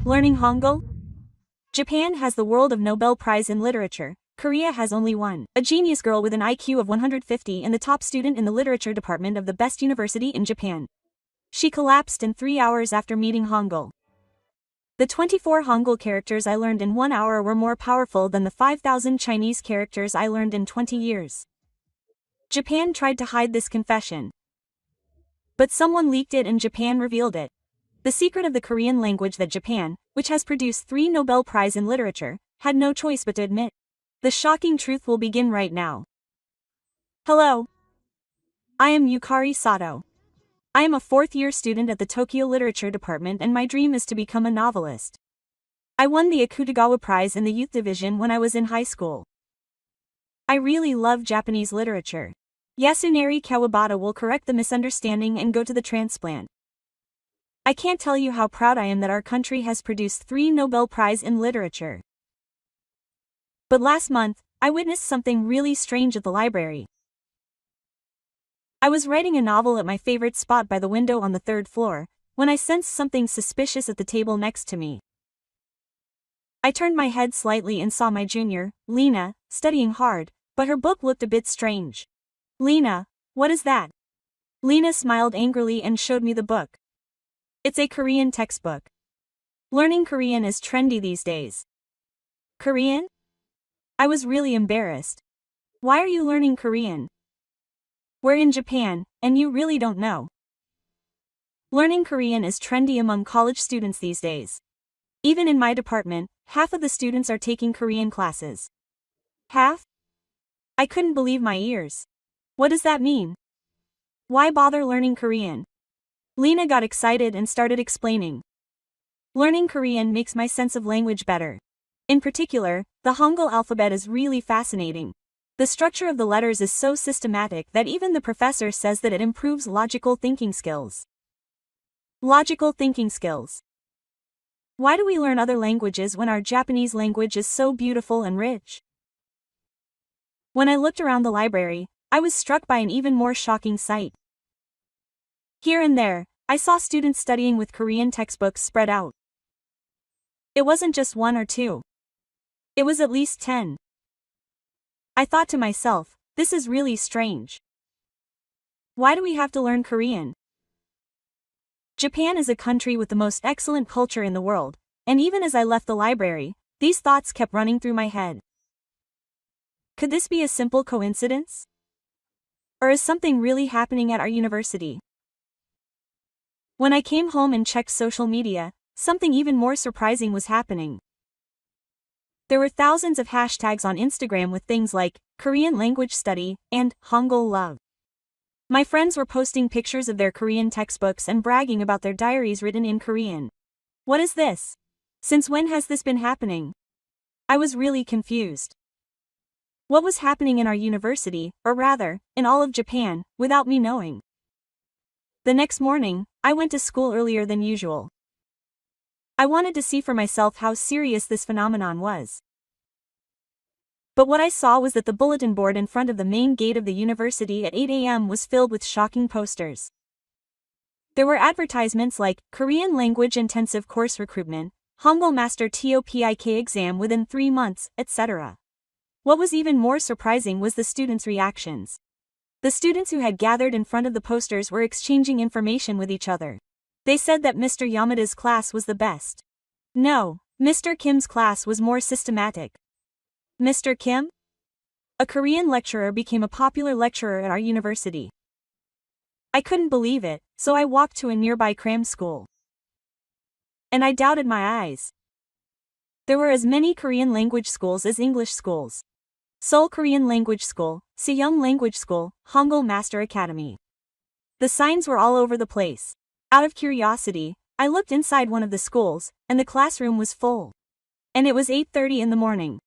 Learning Hangul? Japan has the world of Nobel Prize in Literature. Korea has only one. A genius girl with an IQ of 150 and the top student in the literature department of the best university in Japan. She collapsed in 3 hours after meeting Hangul. The 24 Hangul characters I learned in 1 hour were more powerful than the 5,000 Chinese characters I learned in 20 years. Japan tried to hide this confession. But someone leaked it and Japan revealed it. The secret of the Korean language that Japan, which has produced 3 Nobel Prize in Literature, had no choice but to admit. The shocking truth will begin right now. Hello. I am Yukari Sato. I am a 4th-year student at the Tokyo Literature Department and my dream is to become a novelist. I won the Akutagawa Prize in the Youth Division when I was in high school. I really love Japanese literature. Yasunari Kawabata will correct the misunderstanding and go to the transplant. I can't tell you how proud I am that our country has produced 3 Nobel Prize in Literature. But last month, I witnessed something really strange at the library. I was writing a novel at my favorite spot by the window on the 3rd floor, when I sensed something suspicious at the table next to me. I turned my head slightly and saw my junior, Lena, studying hard, but her book looked a bit strange. Lena, what is that? Lena smiled angrily and showed me the book. It's a Korean textbook. Learning Korean is trendy these days. Korean? I was really embarrassed. Why are you learning Korean? We're in Japan, and you really don't know. Learning Korean is trendy among college students these days. Even in my department, half of the students are taking Korean classes. Half? I couldn't believe my ears. What does that mean? Why bother learning Korean? Lena got excited and started explaining. Learning Korean makes my sense of language better. In particular, the Hangul alphabet is really fascinating. The structure of the letters is so systematic that even the professor says that it improves logical thinking skills. Logical thinking skills. Why do we learn other languages when our Japanese language is so beautiful and rich? When I looked around the library, I was struck by an even more shocking sight. Here and there, I saw students studying with Korean textbooks spread out. It wasn't just 1 or 2. It was at least 10. I thought to myself, this is really strange. Why do we have to learn Korean? Japan is a country with the most excellent culture in the world, and even as I left the library, these thoughts kept running through my head. Could this be a simple coincidence? Or is something really happening at our university? When I came home and checked social media, something even more surprising was happening. There were thousands of hashtags on Instagram with things like Korean language study and Hangul love. My friends were posting pictures of their Korean textbooks and bragging about their diaries written in Korean. What is this? Since when has this been happening? I was really confused. What was happening in our university, or rather, in all of Japan, without me knowing? The next morning, I went to school earlier than usual. I wanted to see for myself how serious this phenomenon was. But what I saw was that the bulletin board in front of the main gate of the university at 8 a.m. was filled with shocking posters. There were advertisements like Korean language intensive course recruitment, Hangul master TOPIK exam within 3 months, etc. What was even more surprising was the students' reactions. The students who had gathered in front of the posters were exchanging information with each other. They said that Mr. Yamada's class was the best. No, Mr. Kim's class was more systematic. Mr. Kim? A Korean lecturer became a popular lecturer at our university. I couldn't believe it, so I walked to a nearby cram school. And I doubted my eyes. There were as many Korean language schools as English schools. Seoul Korean Language School, Sejong Language School, Hangul Master Academy. The signs were all over the place. Out of curiosity, I looked inside one of the schools, and the classroom was full. And it was 8:30 in the morning.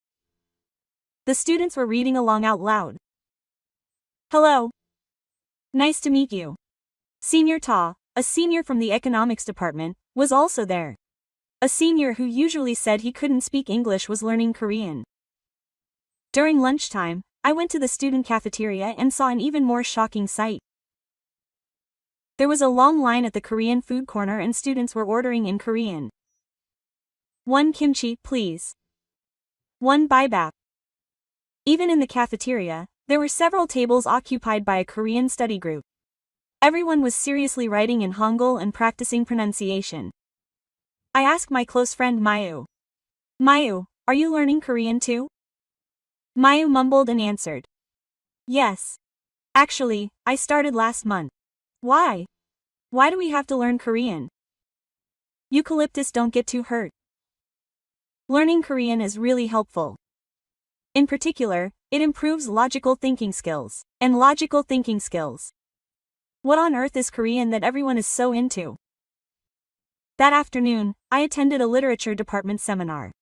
The students were reading along out loud. Hello. Nice to meet you. Senior Ta, a senior from the economics department, was also there. A senior who usually said he couldn't speak English was learning Korean. During lunchtime, I went to the student cafeteria and saw an even more shocking sight. There was a long line at the Korean food corner and students were ordering in Korean. 1 kimchi, please. 1 bibimbap. Even in the cafeteria, there were several tables occupied by a Korean study group. Everyone was seriously writing in Hangul and practicing pronunciation. I asked my close friend Mayu. Mayu, are you learning Korean too? Mayu mumbled and answered. Yes. Actually, I started last month. Why? Why do we have to learn Korean? Eucalyptus don't get too hurt. Learning Korean is really helpful. In particular, it improves logical thinking skills. And logical thinking skills. What on earth is Korean that everyone is so into? That afternoon, I attended a literature department seminar.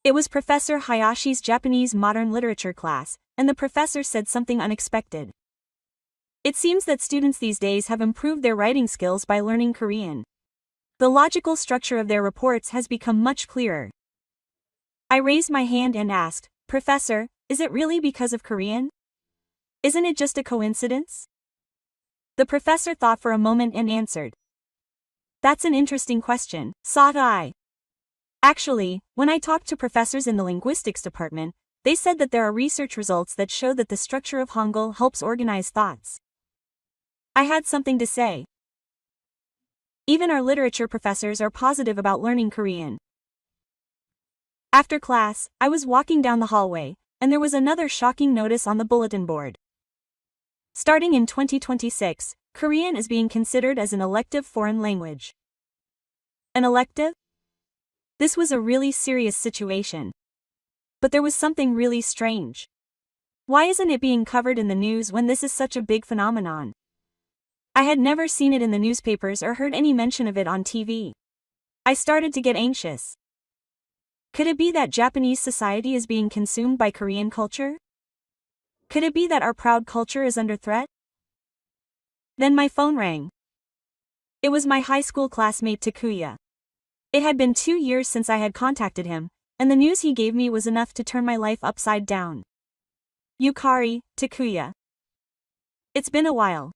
It was Professor Hayashi's Japanese modern literature class, and the professor said something unexpected. It seems that students these days have improved their writing skills by learning Korean. The logical structure of their reports has become much clearer. I raised my hand and asked, Professor, is it really because of Korean? Isn't it just a coincidence? The professor thought for a moment and answered. That's an interesting question, thought I. Actually, when I talked to professors in the linguistics department, they said that there are research results that show that the structure of Hangul helps organize thoughts. I had something to say. Even our literature professors are positive about learning Korean. After class, I was walking down the hallway, and there was another shocking notice on the bulletin board. Starting in 2026, Korean is being considered as an elective foreign language. An elective? This was a really serious situation. But there was something really strange. Why isn't it being covered in the news when this is such a big phenomenon? I had never seen it in the newspapers or heard any mention of it on TV. I started to get anxious. Could it be that Japanese society is being consumed by Korean culture? Could it be that our proud culture is under threat? Then my phone rang. It was my high school classmate Takuya. It had been 2 years since I had contacted him, and the news he gave me was enough to turn my life upside down. Yukari, Takuya. It's been a while.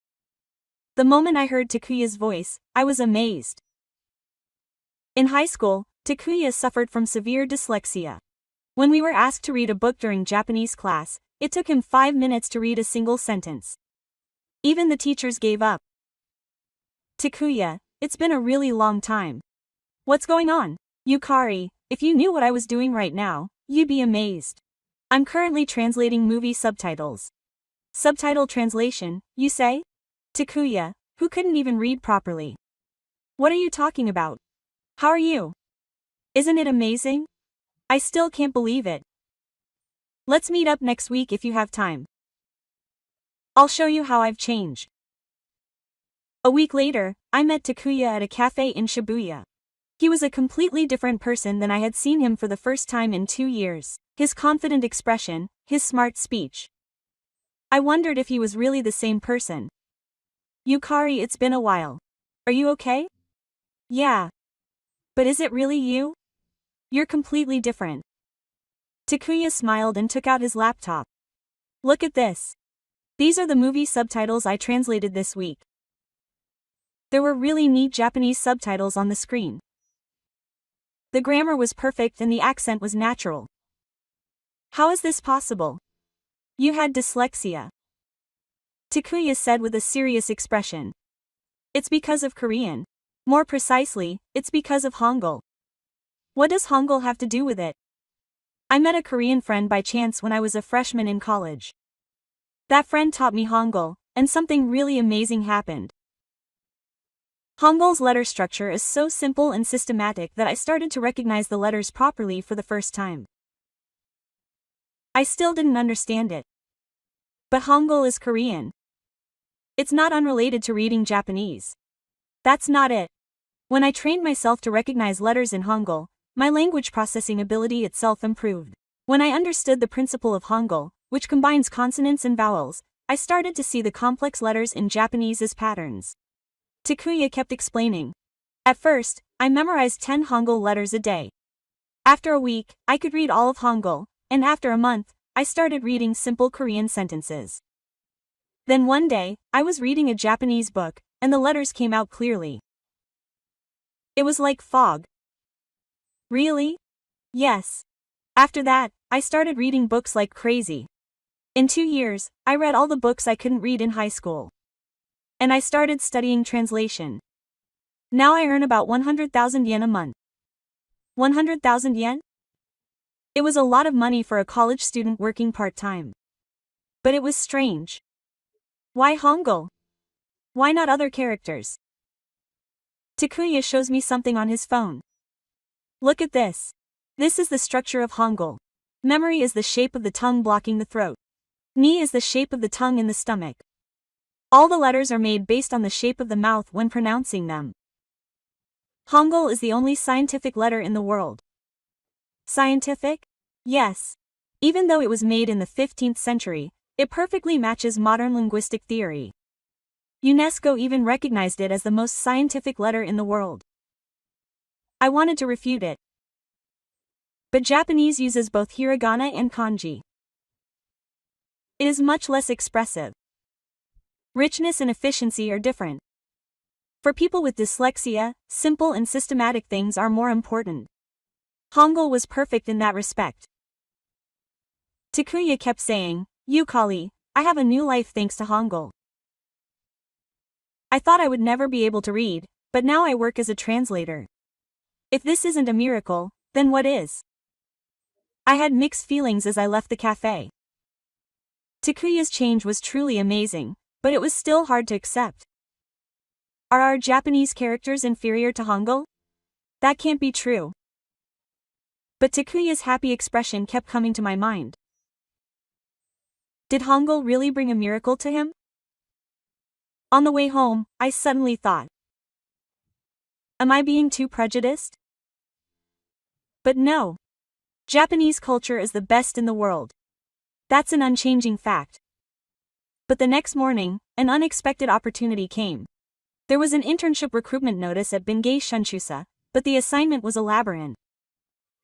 The moment I heard Takuya's voice, I was amazed. In high school, Takuya suffered from severe dyslexia. When we were asked to read a book during Japanese class, it took him 5 minutes to read a single sentence. Even the teachers gave up. Takuya, it's been a really long time. What's going on? Yukari, if you knew what I was doing right now, you'd be amazed. I'm currently translating movie subtitles. Subtitle translation, you say? Takuya, who couldn't even read properly. What are you talking about? How are you? Isn't it amazing? I still can't believe it. Let's meet up next week if you have time. I'll show you how I've changed. A week later, I met Takuya at a cafe in Shibuya. He was a completely different person than I had seen him for the first time in 2 years. His confident expression, his smart speech. I wondered if he was really the same person. Yukari, it's been a while. Are you okay? Yeah. But is it really you? You're completely different. Takuya smiled and took out his laptop. Look at this. These are the movie subtitles I translated this week. There were really neat Japanese subtitles on the screen. The grammar was perfect and the accent was natural. How is this possible? You had dyslexia. Takuya said with a serious expression. It's because of Korean. More precisely, it's because of Hangul. What does Hangul have to do with it? I met a Korean friend by chance when I was a freshman in college. That friend taught me Hangul, and something really amazing happened. Hangul's letter structure is so simple and systematic that I started to recognize the letters properly for the first time. I still didn't understand it. But Hangul is Korean. It's not unrelated to reading Japanese. That's not it. When I trained myself to recognize letters in Hangul, my language processing ability itself improved. When I understood the principle of Hangul, which combines consonants and vowels, I started to see the complex letters in Japanese as patterns. Takuya kept explaining. At first, I memorized 10 Hangul letters a day. After a week, I could read all of Hangul, and after a month, I started reading simple Korean sentences. Then one day, I was reading a Japanese book, and the letters came out clearly. It was like fog. Really? Yes. After that, I started reading books like crazy. In 2 years, I read all the books I couldn't read in high school. And I started studying translation. Now I earn about 100,000 yen a month. 100,000 yen? It was a lot of money for a college student working part-time. But it was strange. Why Hangul? Why not other characters? Takuya shows me something on his phone. Look at this. This is the structure of Hangul. Memory is the shape of the tongue blocking the throat. Ni is the shape of the tongue in the stomach. All the letters are made based on the shape of the mouth when pronouncing them. Hangul is the only scientific letter in the world. Scientific? Yes. Even though it was made in the 15th century, it perfectly matches modern linguistic theory. UNESCO even recognized it as the most scientific letter in the world. I wanted to refute it. But Japanese uses both hiragana and kanji. It is much less expressive. Richness and efficiency are different. For people with dyslexia, simple and systematic things are more important. Hangul was perfect in that respect. Takuya kept saying, "Yukali, I have a new life thanks to Hangul." I thought I would never be able to read, but now I work as a translator. If this isn't a miracle, then what is? I had mixed feelings as I left the cafe. Takuya's change was truly amazing, but it was still hard to accept. Are our Japanese characters inferior to Hangul? That can't be true. But Takuya's happy expression kept coming to my mind. Did Hangul really bring a miracle to him? On the way home, I suddenly thought, am I being too prejudiced? But no. Japanese culture is the best in the world. That's an unchanging fact. But the next morning, an unexpected opportunity came. There was an internship recruitment notice at Bengay Shunchusa, but the assignment was a labyrinth.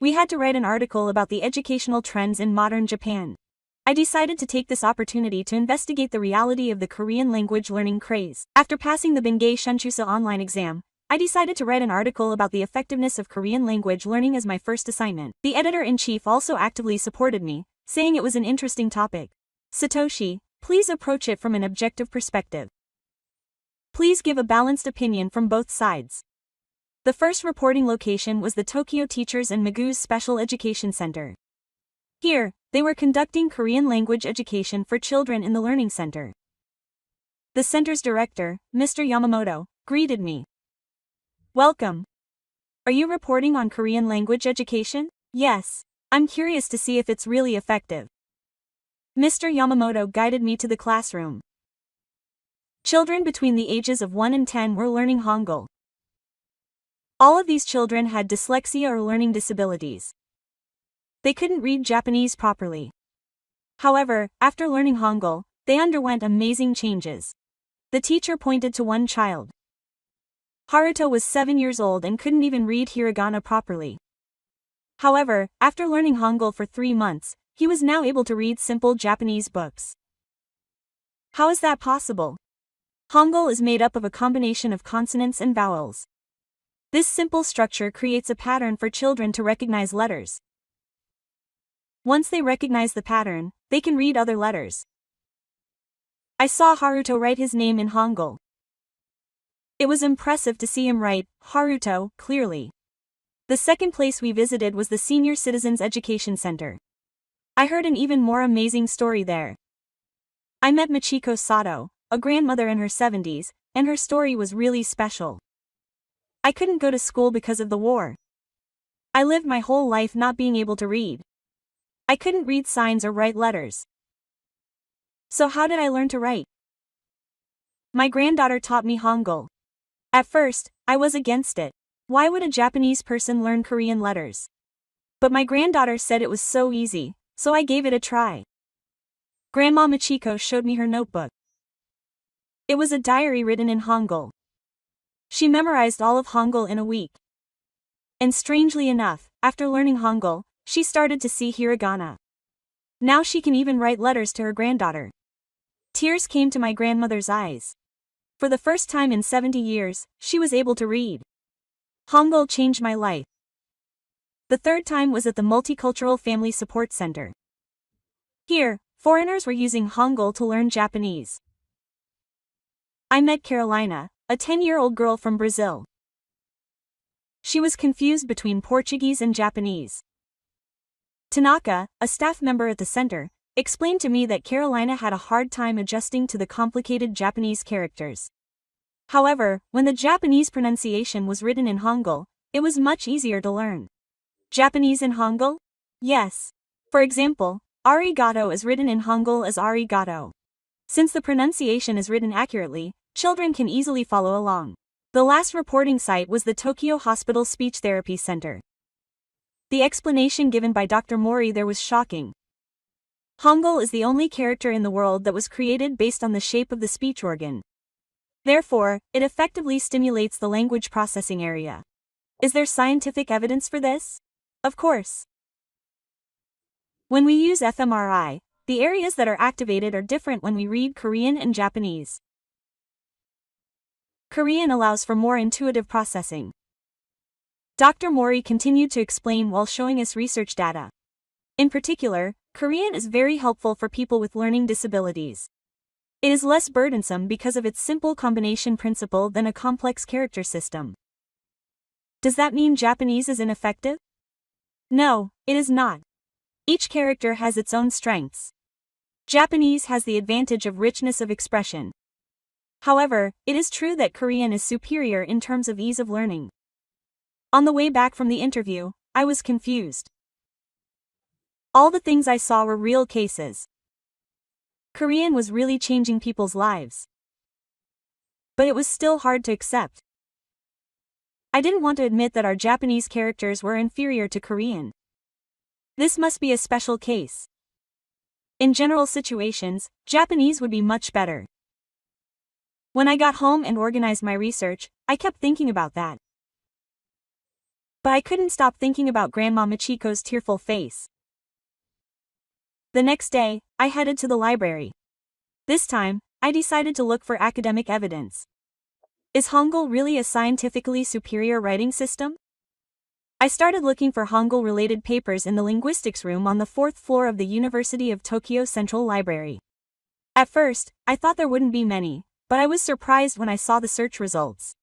We had to write an article about the educational trends in modern Japan. I decided to take this opportunity to investigate the reality of the Korean language learning craze. After passing the Bengay Shunchusa online exam, I decided to write an article about the effectiveness of Korean language learning as my first assignment. The editor-in-chief also actively supported me, saying it was an interesting topic. Satoshi, please approach it from an objective perspective. Please give a balanced opinion from both sides. The first reporting location was the Tokyo Teachers and Magu's Special Education Center. Here, they were conducting Korean language education for children in the Learning Center. The center's director, Mr. Yamamoto, greeted me. Welcome. Are you reporting on Korean language education? Yes. I'm curious to see if it's really effective. Mr. Yamamoto guided me to the classroom. Children between the ages of 1 and 10 were learning Hangul. All of these children had dyslexia or learning disabilities. They couldn't read Japanese properly. However, after learning Hangul, they underwent amazing changes. The teacher pointed to one child. Haruto was 7 years old and couldn't even read hiragana properly. However, after learning Hangul for 3 months, he was now able to read simple Japanese books. How is that possible? Hangul is made up of a combination of consonants and vowels. This simple structure creates a pattern for children to recognize letters. Once they recognize the pattern, they can read other letters. I saw Haruto write his name in Hangul. It was impressive to see him write Haruto clearly. The second place we visited was the Senior Citizens Education Center. I heard an even more amazing story there. I met Michiko Sato, a grandmother in her 70s, and her story was really special. I couldn't go to school because of the war. I lived my whole life not being able to read. I couldn't read signs or write letters. So how did I learn to write? My granddaughter taught me Hangul. At first, I was against it. Why would a Japanese person learn Korean letters? But my granddaughter said it was so easy, so I gave it a try. Grandma Michiko showed me her notebook. It was a diary written in Hangul. She memorized all of Hangul in a week. And strangely enough, after learning Hangul, she started to see hiragana. Now she can even write letters to her granddaughter. Tears came to my grandmother's eyes. For the first time in 70 years, she was able to read. Hangul changed my life. The third time was at the Multicultural Family Support Center. Here, foreigners were using Hangul to learn Japanese. I met Carolina, a 10-year-old girl from Brazil. She was confused between Portuguese and Japanese. Tanaka, a staff member at the center, explained to me that Carolina had a hard time adjusting to the complicated Japanese characters. However, when the Japanese pronunciation was written in Hangul, it was much easier to learn. Japanese in Hangul? Yes. For example, arigato is written in Hangul as arigato. Since the pronunciation is written accurately, children can easily follow along. The last reporting site was the Tokyo Hospital Speech Therapy Center. The explanation given by Dr. Mori there was shocking. Hangul is the only character in the world that was created based on the shape of the speech organ. Therefore, it effectively stimulates the language processing area. Is there scientific evidence for this? Of course. When we use fMRI, the areas that are activated are different when we read Korean and Japanese. Korean allows for more intuitive processing. Dr. Mori continued to explain while showing us research data. In particular, Korean is very helpful for people with learning disabilities. It is less burdensome because of its simple combination principle than a complex character system. Does that mean Japanese is ineffective? No, it is not. Each character has its own strengths. Japanese has the advantage of richness of expression. However, it is true that Korean is superior in terms of ease of learning. On the way back from the interview, I was confused. All the things I saw were real cases. Korean was really changing people's lives. But it was still hard to accept. I didn't want to admit that our Japanese characters were inferior to Korean. This must be a special case. In general situations, Japanese would be much better. When I got home and organized my research, I kept thinking about that. But I couldn't stop thinking about Grandma Michiko's tearful face. The next day, I headed to the library. This time, I decided to look for academic evidence. Is Hangul really a scientifically superior writing system? I started looking for Hangul-related papers in the linguistics room on the 4th floor of the University of Tokyo Central Library. At first, I thought there wouldn't be many, but I was surprised when I saw the search results.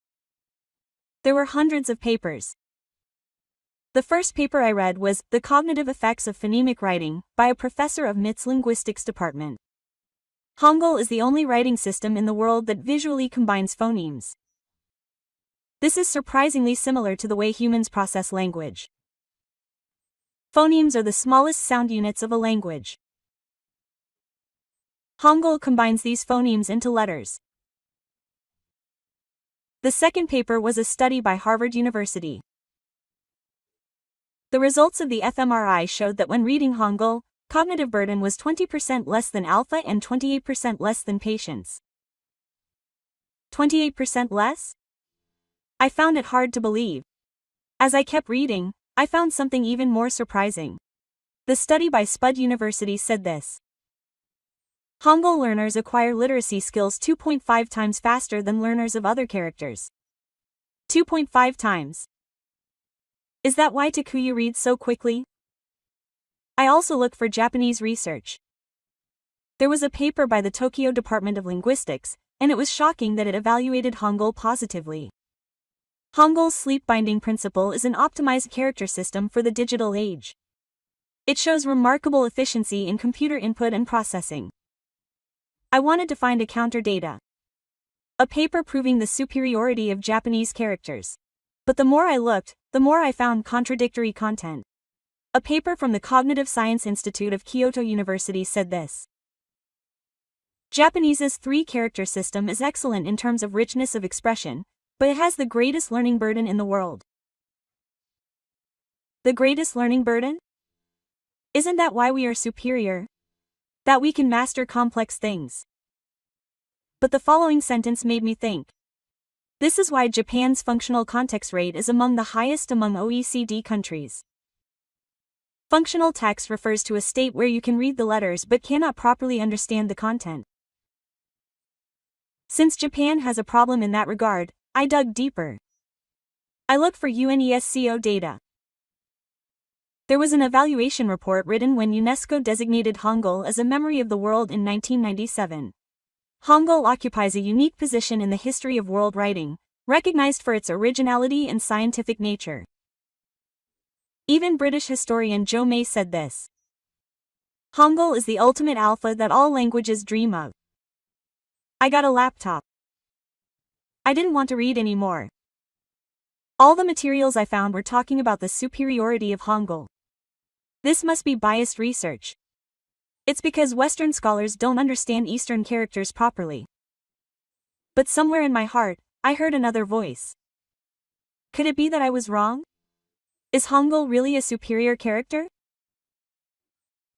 There were hundreds of papers. The first paper I read was The Cognitive Effects of Phonemic Writing by a professor of MIT's linguistics department. Hangul is the only writing system in the world that visually combines phonemes. This is surprisingly similar to the way humans process language. Phonemes are the smallest sound units of a language. Hangul combines these phonemes into letters. The second paper was a study by Harvard University. The results of the fMRI showed that when reading Hangul, cognitive burden was 20% less than alpha and 28% less than patients. 28% less? I found it hard to believe. As I kept reading, I found something even more surprising. The study by Spud University said this. Hangul learners acquire literacy skills 2.5 times faster than learners of other characters. 2.5 times. Is that why Takuya reads so quickly? I also looked for Japanese research. There was a paper by the Tokyo Department of Linguistics, and it was shocking that it evaluated Hangul positively. Hangul's sleep binding principle is an optimized character system for the digital age. It shows remarkable efficiency in computer input and processing. I wanted to find a counter data. A paper proving the superiority of Japanese characters. But the more I looked, the more I found contradictory content. A paper from the Cognitive Science Institute of Kyoto University said this. Japanese's three-character system is excellent in terms of richness of expression, but it has the greatest learning burden in the world. The greatest learning burden? Isn't that why we are superior? That we can master complex things. But the following sentence made me think. This is why Japan's functional context rate is among the highest among OECD countries. Functional text refers to a state where you can read the letters but cannot properly understand the content. Since Japan has a problem in that regard, I dug deeper. I looked for UNESCO data. There was an evaluation report written when UNESCO designated Hangul as a memory of the world in 1997. Hangul occupies a unique position in the history of world writing, recognized for its originality and scientific nature. Even British historian Joe May said this. Hangul is the ultimate alpha that all languages dream of. I got a laptop. I didn't want to read anymore. All the materials I found were talking about the superiority of Hangul. This must be biased research. It's because Western scholars don't understand Eastern characters properly. But somewhere in my heart, I heard another voice. Could it be that I was wrong? Is Hangul really a superior character?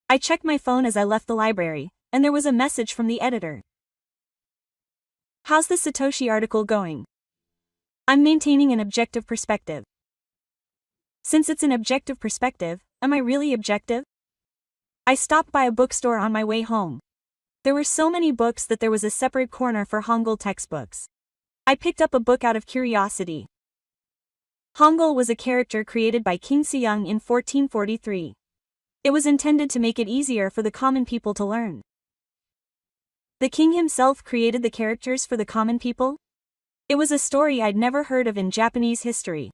I checked my phone as I left the library, and there was a message from the editor. How's the Satoshi article going? I'm maintaining an objective perspective. Since it's an objective perspective, am I really objective? I stopped by a bookstore on my way home. There were so many books that there was a separate corner for Hangul textbooks. I picked up a book out of curiosity. Hangul was a character created by King Sejong in 1443. It was intended to make it easier for the common people to learn. The king himself created the characters for the common people? It was a story I'd never heard of in Japanese history.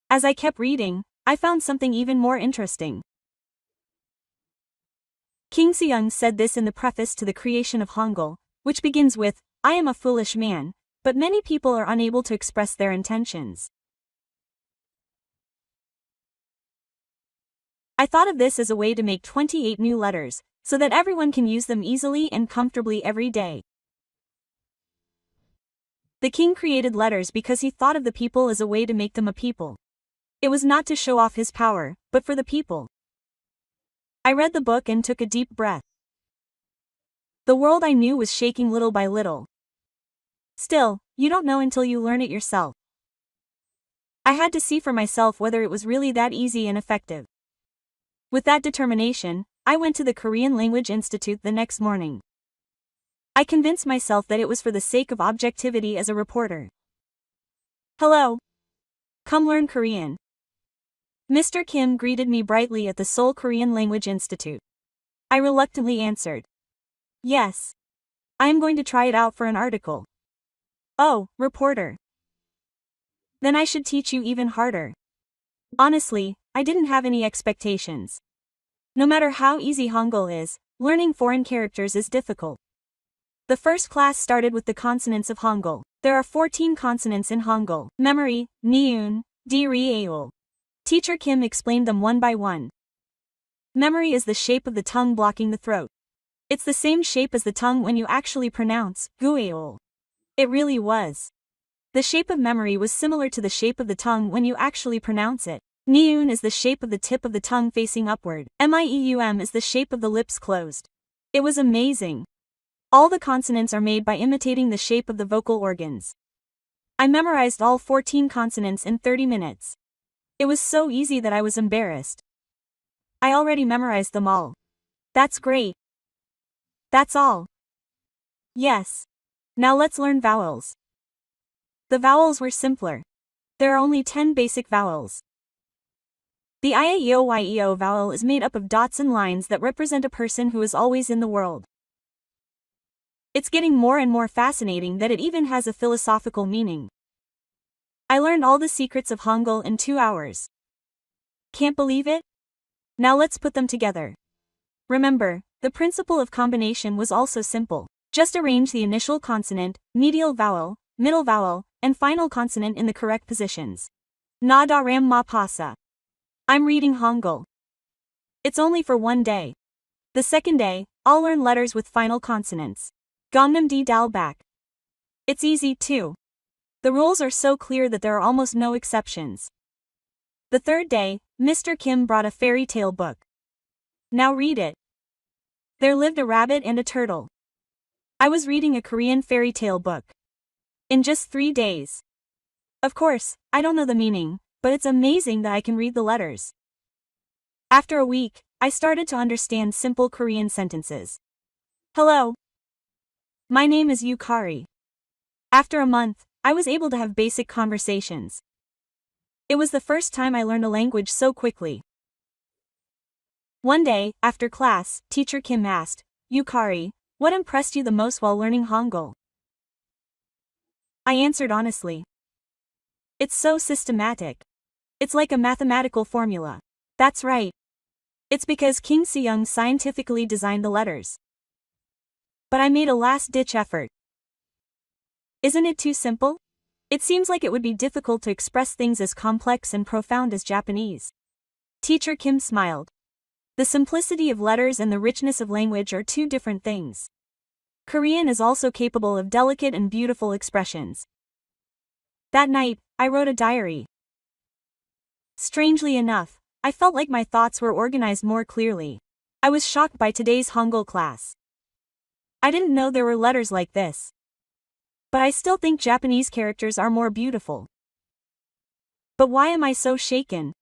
As I kept reading, I found something even more interesting. King Sejong said this in the preface to the creation of Hangul, which begins with, "I am a foolish man," but many people are unable to express their intentions. I thought of this as a way to make 28 new letters, so that everyone can use them easily and comfortably every day. The king created letters because he thought of the people as a way to make them a people. It was not to show off his power, but for the people. I read the book and took a deep breath. The world I knew was shaking little by little. Still, you don't know until you learn it yourself. I had to see for myself whether it was really that easy and effective. With that determination, I went to the Korean Language Institute the next morning. I convinced myself that it was for the sake of objectivity as a reporter. Hello. Come learn Korean. Mr. Kim greeted me brightly at the Seoul Korean Language Institute. I reluctantly answered. Yes. I am going to try it out for an article. Oh, reporter. Then I should teach you even harder. Honestly, I didn't have any expectations. No matter how easy Hangul is, learning foreign characters is difficult. The first class started with the consonants of Hangul. There are 14 consonants in Hangul. Memory, niun, di rieul. Teacher Kim explained them one by one. Memory is the shape of the tongue blocking the throat. It's the same shape as the tongue when you actually pronounce gueul. It really was. The shape of memory was similar to the shape of the tongue when you actually pronounce it. Niun is the shape of the tip of the tongue facing upward. Mium is the shape of the lips closed. It was amazing. All the consonants are made by imitating the shape of the vocal organs. I memorized all 14 consonants in 30 minutes. It was so easy that I was embarrassed. I already memorized them all. That's great. That's all. Yes. Now let's learn vowels. The vowels were simpler. There are only 10 basic vowels. The I-A-E-O-Y-E-O vowel is made up of dots and lines that represent a person who is always in the world. It's getting more and more fascinating that it even has a philosophical meaning. I learned all the secrets of Hangul in 2 hours. Can't believe it? Now let's put them together. Remember, the principle of combination was also simple. Just arrange the initial consonant, medial vowel, middle vowel, and final consonant in the correct positions. Na da ram ma pasa. I'm reading Hangul. It's only for one day. The second day, I'll learn letters with final consonants. Gongnam di dal bak. It's easy too. The rules are so clear that there are almost no exceptions. The third day, Mr. Kim brought a fairy tale book. Now read it. There lived a rabbit and a turtle. I was reading a Korean fairy tale book. In just 3 days. Of course, I don't know the meaning, but it's amazing that I can read the letters. After a week, I started to understand simple Korean sentences. Hello. My name is Yukari. After a month, I was able to have basic conversations. It was the first time I learned a language so quickly. One day, after class, teacher Kim asked, Yukari, what impressed you the most while learning Hangul? I answered honestly. It's so systematic. It's like a mathematical formula. That's right. It's because King Seung scientifically designed the letters. But I made a last-ditch effort. Isn't it too simple? It seems like it would be difficult to express things as complex and profound as Japanese. Teacher Kim smiled. The simplicity of letters and the richness of language are two different things. Korean is also capable of delicate and beautiful expressions. That night, I wrote a diary. Strangely enough, I felt like my thoughts were organized more clearly. I was shocked by today's Hangul class. I didn't know there were letters like this. But I still think Japanese characters are more beautiful. But why am I so shaken?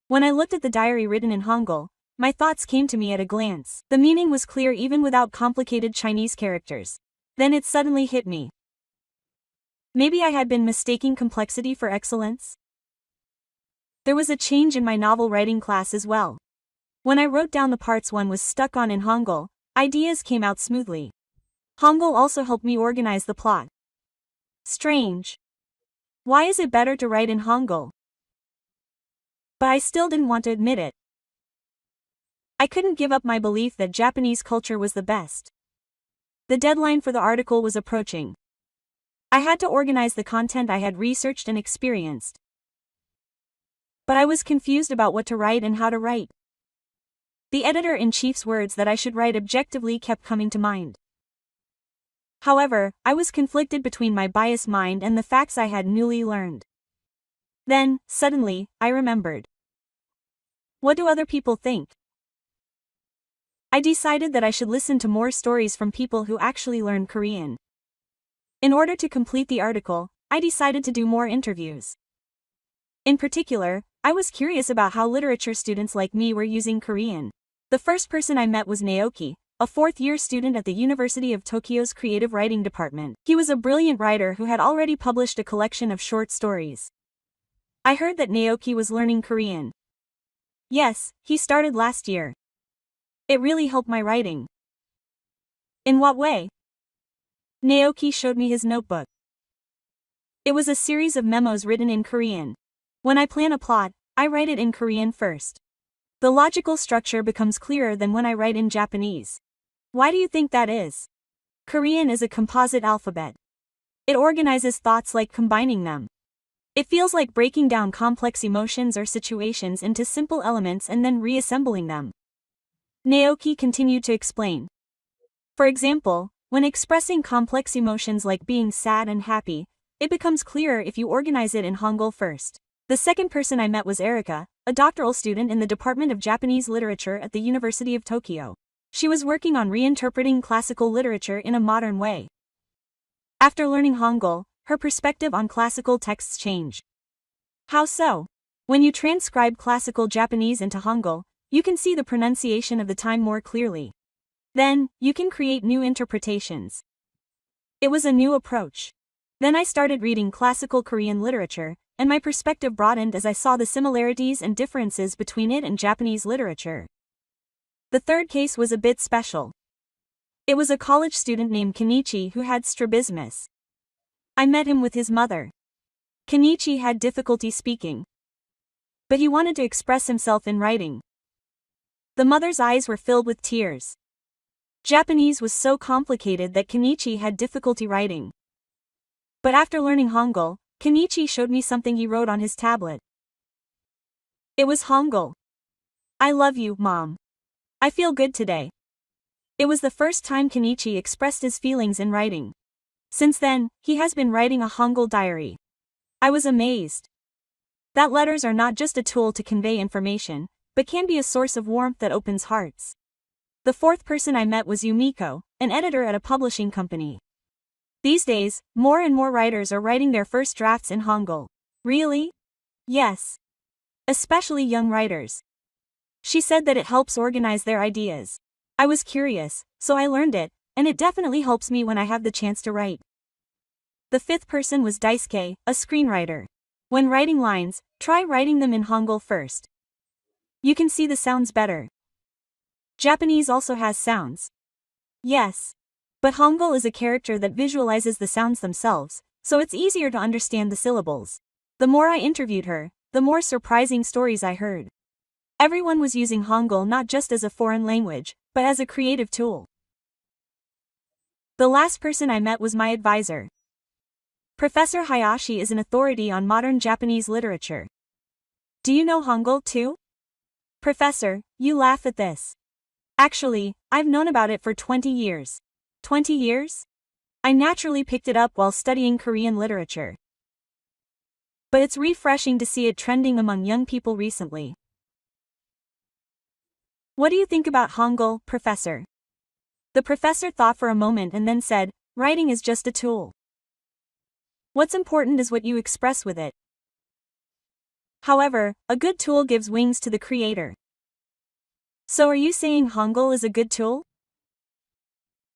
When I looked at the diary written in Hangul, my thoughts came to me at a glance. The meaning was clear even without complicated Chinese characters. Then it suddenly hit me. Maybe I had been mistaking complexity for excellence? There was a change in my novel writing class as well. When I wrote down the parts one was stuck on in Hangul, ideas came out smoothly. Hangul also helped me organize the plot. Strange. Why is it better to write in Hangul? But I still didn't want to admit it. I couldn't give up my belief that Japanese culture was the best. The deadline for the article was approaching. I had to organize the content I had researched and experienced. But I was confused about what to write and how to write. The editor-in-chief's words that I should write objectively kept coming to mind. However, I was conflicted between my biased mind and the facts I had newly learned. Then, suddenly, I remembered. What do other people think? I decided that I should listen to more stories from people who actually learned Korean. In order to complete the article, I decided to do more interviews. In particular, I was curious about how literature students like me were using Korean. The first person I met was Naoki, a fourth-year student at the University of Tokyo's creative writing department. He was a brilliant writer who had already published a collection of short stories. I heard that Naoki was learning Korean. Yes, he started last year. It really helped my writing. In what way? Naoki showed me his notebook. It was a series of memos written in Korean. When I plan a plot, I write it in Korean first. The logical structure becomes clearer than when I write in Japanese. Why do you think that is? Korean is a composite alphabet. It organizes thoughts like combining them. It feels like breaking down complex emotions or situations into simple elements and then reassembling them. Naoki continued to explain. For example, when expressing complex emotions like being sad and happy, it becomes clearer if you organize it in Hangul first. The second person I met was Erika, a doctoral student in the Department of Japanese Literature at the University of Tokyo. She was working on reinterpreting classical literature in a modern way. After learning Hangul, her perspective on classical texts changed. How so? When you transcribe classical Japanese into Hangul, you can see the pronunciation of the time more clearly. Then, you can create new interpretations. It was a new approach. Then I started reading classical Korean literature, and my perspective broadened as I saw the similarities and differences between it and Japanese literature. The third case was a bit special. It was a college student named Kenichi who had strabismus. I met him with his mother. Kenichi had difficulty speaking. But he wanted to express himself in writing. The mother's eyes were filled with tears. Japanese was so complicated that Kenichi had difficulty writing. But after learning Hangul, Kenichi showed me something he wrote on his tablet. It was Hangul. I love you, Mom. I feel good today. It was the first time Kenichi expressed his feelings in writing. Since then, he has been writing a Hangul diary. I was amazed. That letters are not just a tool to convey information, but can be a source of warmth that opens hearts. The fourth person I met was Yumiko, an editor at a publishing company. These days, more and more writers are writing their first drafts in Hangul. Really? Yes. Especially young writers. She said that it helps organize their ideas. I was curious, so I learned it, and it definitely helps me when I have the chance to write. The fifth person was Daisuke, a screenwriter. When writing lines, try writing them in Hangul first. You can see the sounds better. Japanese also has sounds. Yes. But Hangul is a character that visualizes the sounds themselves, so it's easier to understand the syllables. The more I interviewed her, the more surprising stories I heard. Everyone was using Hangul not just as a foreign language, but as a creative tool. The last person I met was my advisor. Professor Hayashi is an authority on modern Japanese literature. Do you know Hangul too? Professor, you laugh at this. Actually, I've known about it for 20 years. 20 years? I naturally picked it up while studying Korean literature. But it's refreshing to see it trending among young people recently. What do you think about Hangul, Professor? The professor thought for a moment and then said, writing is just a tool. What's important is what you express with it. However, a good tool gives wings to the creator. So are you saying Hangul is a good tool?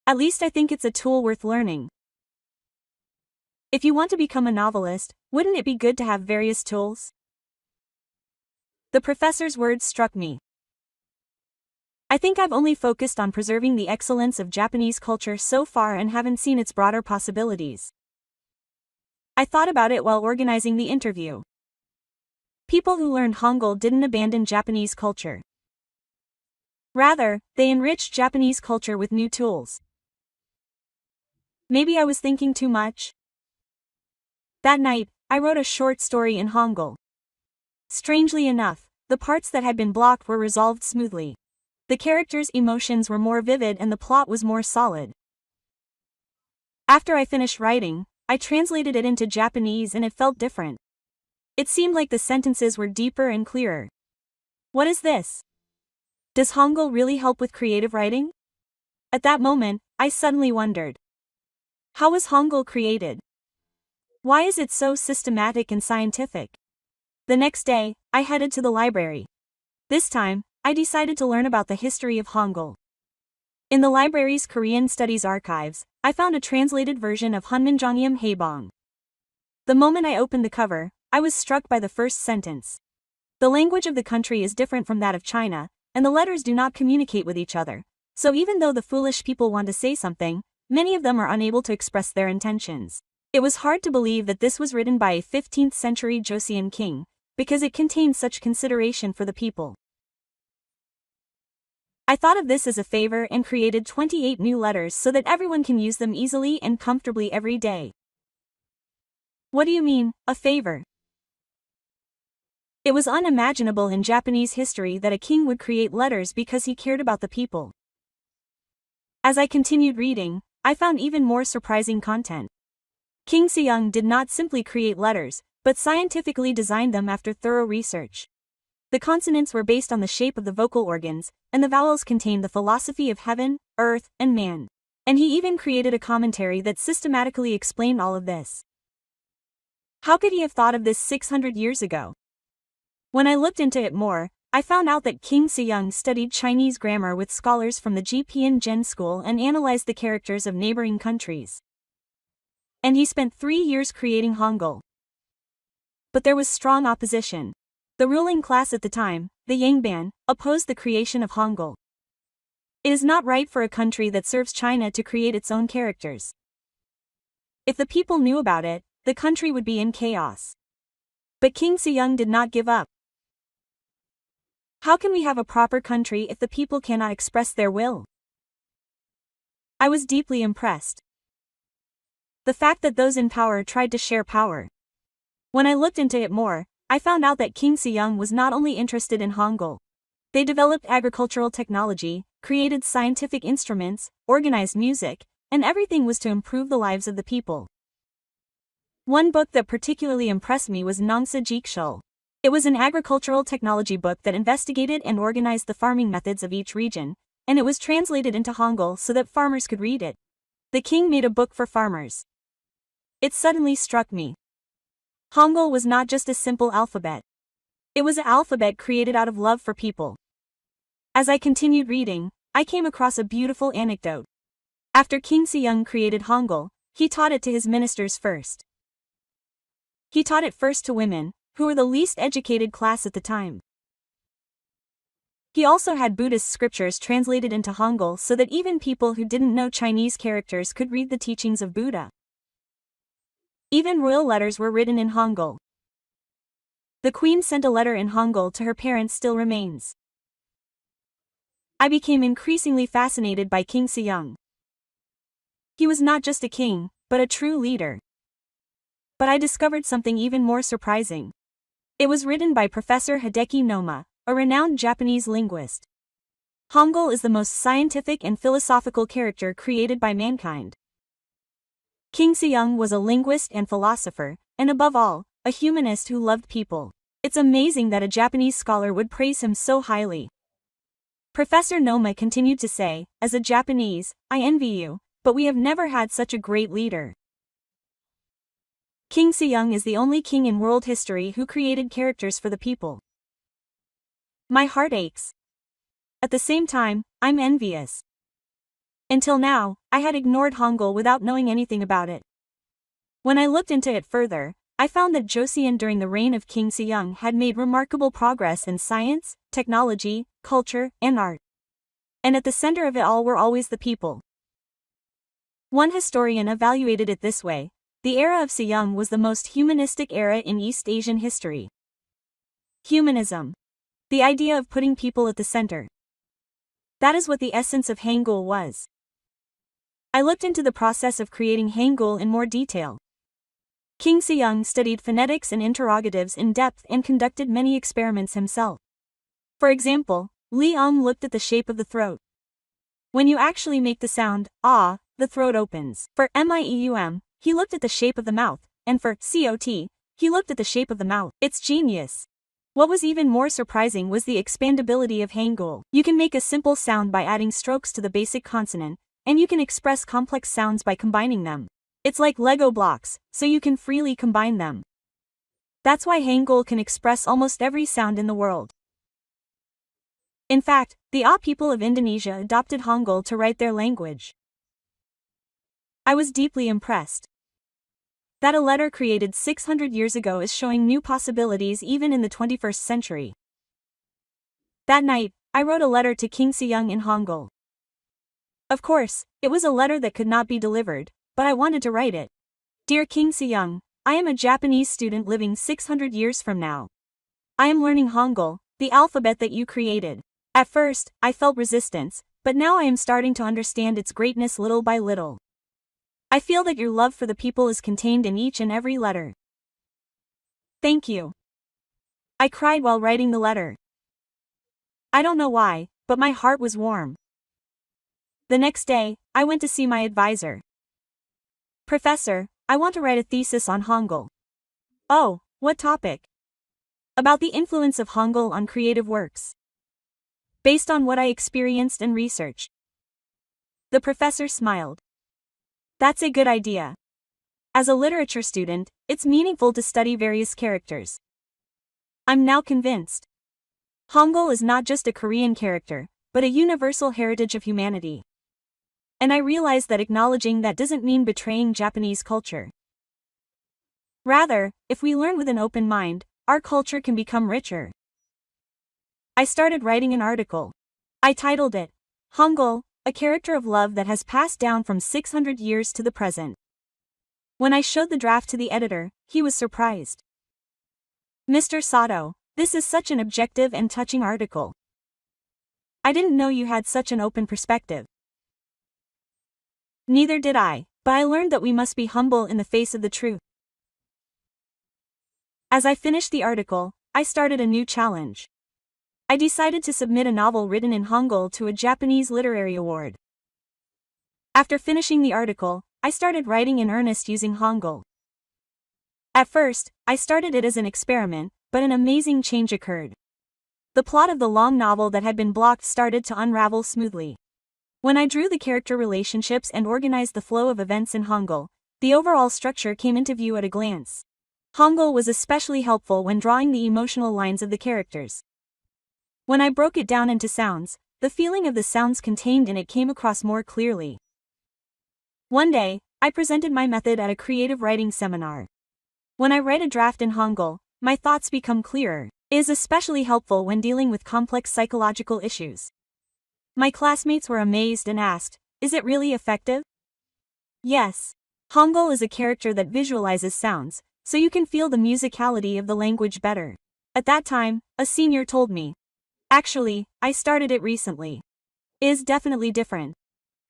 At least I think it's a tool worth learning. If you want to become a novelist, wouldn't it be good to have various tools? The professor's words struck me. I think I've only focused on preserving the excellence of Japanese culture so far and haven't seen its broader possibilities. I thought about it while organizing the interview. People who learned Hangul didn't abandon Japanese culture. Rather, they enriched Japanese culture with new tools. Maybe I was thinking too much. That night, I wrote a short story in Hangul. Strangely enough, the parts that had been blocked were resolved smoothly. The characters' emotions were more vivid and the plot was more solid. After I finished writing, I translated it into Japanese and it felt different. It seemed like the sentences were deeper and clearer. What is this? Does Hangul really help with creative writing? At that moment, I suddenly wondered. How was Hangul created? Why is it so systematic and scientific? The next day, I headed to the library. This time, I decided to learn about the history of Hangul. In the library's Korean Studies archives, I found a translated version of Hunminjeongeum Haebong. The moment I opened the cover, I was struck by the first sentence. The language of the country is different from that of China, and the letters do not communicate with each other, so even though the foolish people want to say something, many of them are unable to express their intentions. It was hard to believe that this was written by a 15th century Joseon king, because it contained such consideration for the people. I thought of this as a favor and created 28 new letters so that everyone can use them easily and comfortably every day. What do you mean, a favor? It was unimaginable in Japanese history that a king would create letters because he cared about the people. As I continued reading, I found even more surprising content. King Seong did not simply create letters, but scientifically designed them after thorough research. The consonants were based on the shape of the vocal organs, and the vowels contained the philosophy of heaven, earth, and man. And he even created a commentary that systematically explained all of this. How could he have thought of this 600 years ago? When I looked into it more, I found out that King Seong studied Chinese grammar with scholars from the Jipian Gen School and analyzed the characters of neighboring countries. And he spent 3 years creating Hangul. But there was strong opposition. The ruling class at the time, the Yangban, opposed the creation of Hangul. It is not right for a country that serves China to create its own characters. If the people knew about it, the country would be in chaos. But King Seong did not give up. How can we have a proper country if the people cannot express their will? I was deeply impressed. The fact that those in power tried to share power. When I looked into it more, I found out that King Seong was not only interested in Hangul. They developed agricultural technology, created scientific instruments, organized music, and everything was to improve the lives of the people. One book that particularly impressed me was Nongsa Jikshul. It was an agricultural technology book that investigated and organized the farming methods of each region, and it was translated into Hangul so that farmers could read it. The king made a book for farmers. It suddenly struck me. Hangul was not just a simple alphabet. It was an alphabet created out of love for people. As I continued reading, I came across a beautiful anecdote. After King Seong created Hangul, he taught it to his ministers first. He taught it first to women, who were the least educated class at the time. He also had Buddhist scriptures translated into Hangul so that even people who didn't know Chinese characters could read the teachings of Buddha. Even royal letters were written in Hangul. The queen sent a letter in Hangul to her parents still remains. I became increasingly fascinated by King Sejong. He was not just a king, but a true leader. But I discovered something even more surprising. It was written by Professor Hideki Noma, a renowned Japanese linguist. Hangul is the most scientific and philosophical character created by mankind. King Sejong was a linguist and philosopher, and above all, a humanist who loved people. It's amazing that a Japanese scholar would praise him so highly. Professor Noma continued to say, "As a Japanese, I envy you, but we have never had such a great leader." King Sejong is the only king in world history who created characters for the people. My heart aches. At the same time, I'm envious. Until now, I had ignored Hangul without knowing anything about it. When I looked into it further, I found that Joseon during the reign of King Sejong had made remarkable progress in science, technology, culture, and art. And at the center of it all were always the people. One historian evaluated it this way: the era of Sejong was the most humanistic era in East Asian history. Humanism. The idea of putting people at the center. That is what the essence of Hangul was. I looked into the process of creating Hangul in more detail. King Sejong studied phonetics and interrogatives in depth and conducted many experiments himself. For example, Leong looked at the shape of the throat. When you actually make the sound, ah, the throat opens. For meum, he looked at the shape of the mouth, and for cot, he looked at the shape of the mouth. It's genius. What was even more surprising was the expandability of Hangul. You can make a simple sound by adding strokes to the basic consonant, and you can express complex sounds by combining them. It's like Lego blocks, so you can freely combine them. That's why Hangul can express almost every sound in the world. In fact, the Ah people of Indonesia adopted Hangul to write their language. I was deeply impressed. That a letter created 600 years ago is showing new possibilities even in the 21st century. That night, I wrote a letter to King Sejong in Hangul. Of course, it was a letter that could not be delivered, but I wanted to write it. Dear King Sejong, I am a Japanese student living 600 years from now. I am learning Hangul, the alphabet that you created. At first, I felt resistance, but now I am starting to understand its greatness little by little. I feel that your love for the people is contained in each and every letter. Thank you. I cried while writing the letter. I don't know why, but my heart was warm. The next day, I went to see my advisor. Professor, I want to write a thesis on Hangul. Oh, what topic? About the influence of Hangul on creative works. Based on what I experienced and researched. The professor smiled. That's a good idea. As a literature student, it's meaningful to study various characters. I'm now convinced. Hangul is not just a Korean character, but a universal heritage of humanity. And I realize that acknowledging that doesn't mean betraying Japanese culture. Rather, if we learn with an open mind, our culture can become richer. I started writing an article. I titled it, Hangul, a character of love that has passed down from 600 years to the present. When I showed the draft to the editor, he was surprised. Mr. Sato, this is such an objective and touching article. I didn't know you had such an open perspective. Neither did I, but I learned that we must be humble in the face of the truth. As I finished the article, I started a new challenge. I decided to submit a novel written in Hangul to a Japanese literary award. After finishing the article, I started writing in earnest using Hangul. At first, I started it as an experiment, but an amazing change occurred. The plot of the long novel that had been blocked started to unravel smoothly. When I drew the character relationships and organized the flow of events in Hangul, the overall structure came into view at a glance. Hangul was especially helpful when drawing the emotional lines of the characters. When I broke it down into sounds, the feeling of the sounds contained in it came across more clearly. One day, I presented my method at a creative writing seminar. When I write a draft in Hangul, my thoughts become clearer. is especially helpful when dealing with complex psychological issues. My classmates were amazed and asked, "Is it really effective?" Yes. Hangul is a character that visualizes sounds, so you can feel the musicality of the language better. At that time, a senior told me. Actually, I started it recently. Is definitely different.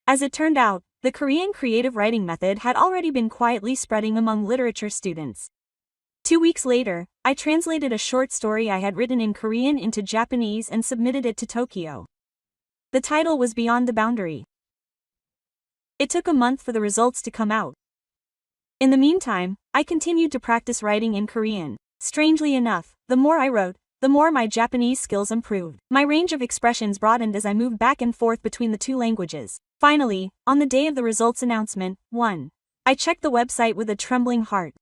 As it turned out, the Korean creative writing method had already been quietly spreading among literature students. 2 weeks later, I translated a short story I had written in Korean into Japanese and submitted it to Tokyo. The title was Beyond the Boundary. It took a month for the results to come out. In the meantime, I continued to practice writing in Korean. Strangely enough, the more I wrote, the more my Japanese skills improved. My range of expressions broadened as I moved back and forth between the two languages. Finally, on the day of the results announcement, 1. I checked the website with a trembling heart.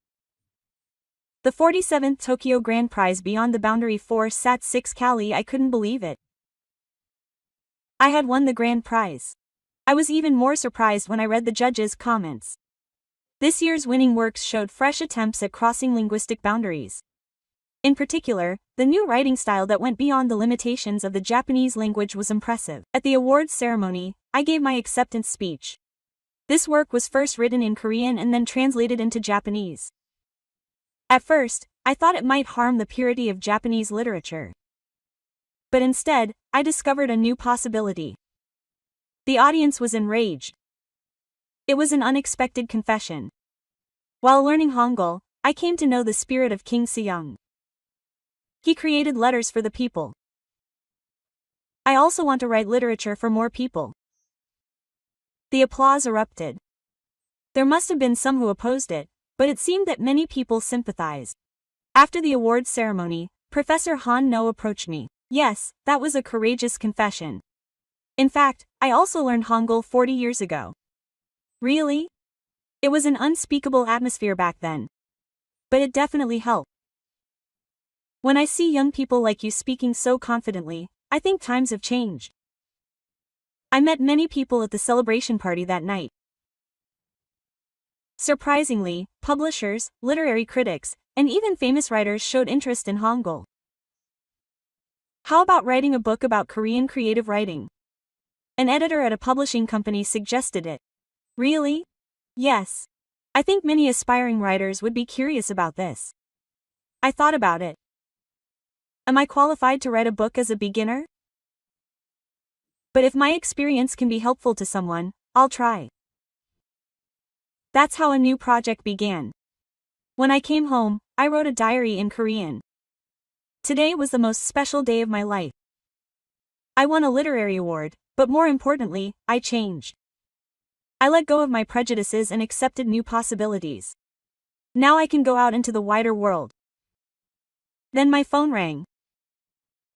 The 47th Tokyo Grand Prize Beyond the Boundary 4 Sat 6 Kali. I couldn't believe it. I had won the grand prize. I was even more surprised when I read the judges' comments. This year's winning works showed fresh attempts at crossing linguistic boundaries. In particular, the new writing style that went beyond the limitations of the Japanese language was impressive. At the awards ceremony, I gave my acceptance speech. This work was first written in Korean and then translated into Japanese. At first, I thought it might harm the purity of Japanese literature. But instead, I discovered a new possibility. The audience was enraged. It was an unexpected confession. While learning Hangul, I came to know the spirit of King Seong. He created letters for the people. I also want to write literature for more people. The applause erupted. There must have been some who opposed it, but it seemed that many people sympathized. After the awards ceremony, Professor Han No approached me. Yes, that was a courageous confession. In fact, I also learned Hangul 40 years ago. Really? It was an unspeakable atmosphere back then. But it definitely helped. When I see young people like you speaking so confidently, I think times have changed. I met many people at the celebration party that night. Surprisingly, publishers, literary critics, and even famous writers showed interest in Hangul. How about writing a book about Korean creative writing? An editor at a publishing company suggested it. Really? Yes. I think many aspiring writers would be curious about this. I thought about it. Am I qualified to write a book as a beginner? But if my experience can be helpful to someone, I'll try. That's how a new project began. When I came home, I wrote a diary in Korean. Today was the most special day of my life. I won a literary award, but more importantly, I changed. I let go of my prejudices and accepted new possibilities. Now I can go out into the wider world. Then my phone rang.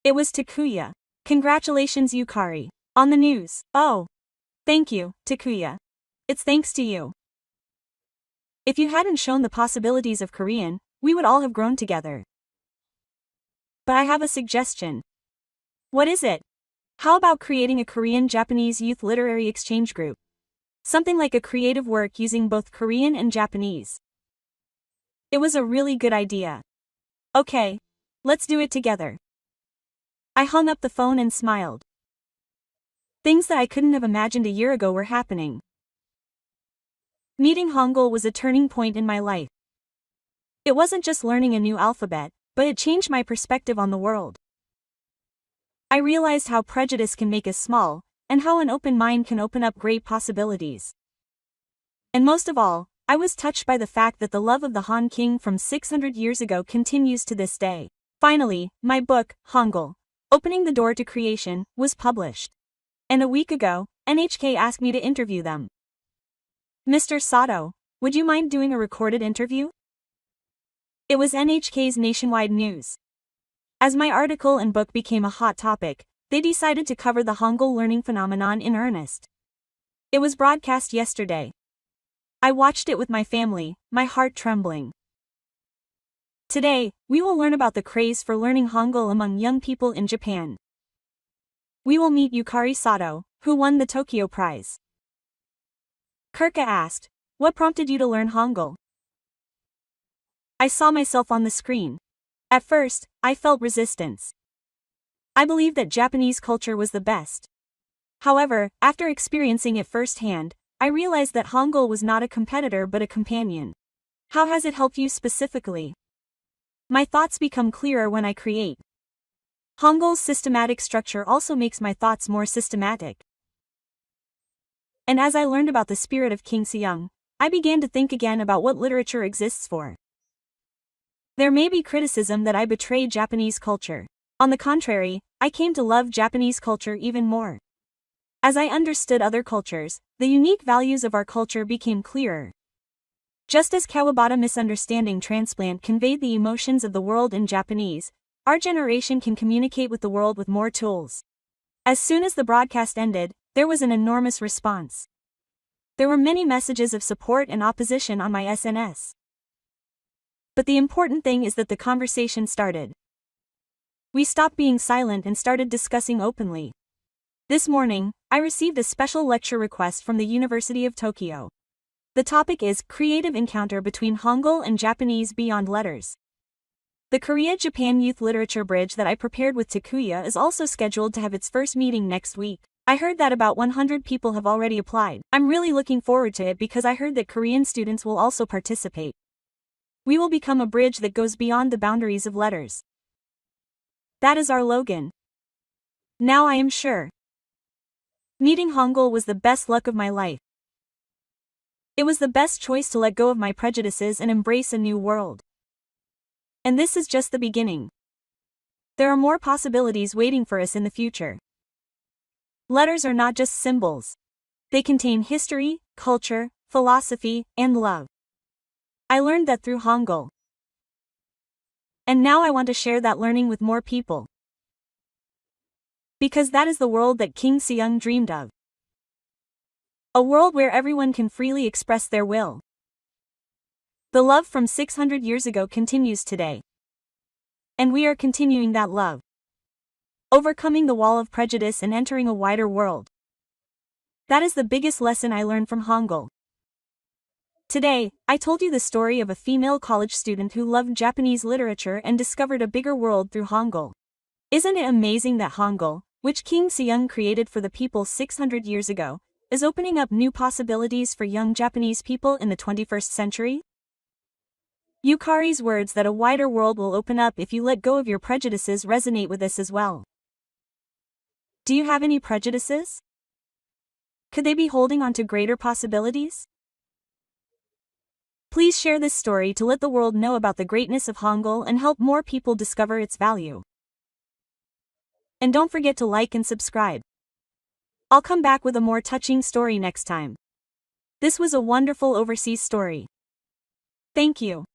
It was Takuya. Congratulations, Yukari. On the news. Oh. Thank you, Takuya. It's thanks to you. If you hadn't shown the possibilities of Korean, we would all have grown together. But I have a suggestion. What is it? How about creating a Korean-Japanese youth literary exchange group? Something like a creative work using both Korean and Japanese. It was a really good idea. Okay. Let's do it together. I hung up the phone and smiled. Things that I couldn't have imagined a year ago were happening. Meeting Hangul was a turning point in my life. It wasn't just learning a new alphabet, but it changed my perspective on the world. I realized how prejudice can make us small, and how an open mind can open up great possibilities. And most of all, I was touched by the fact that the love of the Han King from 600 years ago continues to this day. Finally, my book, Hangul, Opening the Door to Creation, was published. And a week ago, NHK asked me to interview them. Mr. Sato, would you mind doing a recorded interview? It was NHK's nationwide news. As my article and book became a hot topic, they decided to cover the Hangul learning phenomenon in earnest. It was broadcast yesterday. I watched it with my family, my heart trembling. Today, we will learn about the craze for learning Hangul among young people in Japan. We will meet Yukari Sato, who won the Tokyo Prize. Kirka asked, "What prompted you to learn Hangul?" I saw myself on the screen. At first, I felt resistance. I believed that Japanese culture was the best. However, after experiencing it firsthand, I realized that Hangul was not a competitor but a companion. How has it helped you specifically? My thoughts become clearer when I create. Hangul's systematic structure also makes my thoughts more systematic. And as I learned about the spirit of King Seong, I began to think again about what literature exists for. There may be criticism that I betray Japanese culture. On the contrary, I came to love Japanese culture even more. As I understood other cultures, the unique values of our culture became clearer. Just as Kawabata misunderstanding transplant conveyed the emotions of the world in Japanese, our generation can communicate with the world with more tools. As soon as the broadcast ended, there was an enormous response. There were many messages of support and opposition on my SNS. But the important thing is that the conversation started. We stopped being silent and started discussing openly. This morning, I received a special lecture request from the University of Tokyo. The topic is Creative Encounter Between Hangul and Japanese Beyond Letters. The Korea-Japan Youth Literature Bridge that I prepared with Takuya is also scheduled to have its first meeting next week. I heard that about 100 people have already applied. I'm really looking forward to it because I heard that Korean students will also participate. We will become a bridge that goes beyond the boundaries of letters. That is our slogan. Now I am sure. Meeting Hangul was the best luck of my life. It was the best choice to let go of my prejudices and embrace a new world. And this is just the beginning. There are more possibilities waiting for us in the future. Letters are not just symbols. They contain history, culture, philosophy, and love. I learned that through Hangul. And now I want to share that learning with more people. Because that is the world that King Seong dreamed of. A world where everyone can freely express their will. The love from 600 years ago continues today. And we are continuing that love. Overcoming the wall of prejudice and entering a wider world. That is the biggest lesson I learned from Hangul. Today, I told you the story of a female college student who loved Japanese literature and discovered a bigger world through Hangul. Isn't it amazing that Hangul, which King Seong created for the people 600 years ago, is opening up new possibilities for young Japanese people in the 21st century? Yukari's words that a wider world will open up if you let go of your prejudices resonate with us as well. Do you have any prejudices? Could they be holding on to greater possibilities? Please share this story to let the world know about the greatness of Hangul and help more people discover its value. And don't forget to like and subscribe. I'll come back with a more touching story next time. This was a wonderful overseas story. Thank you.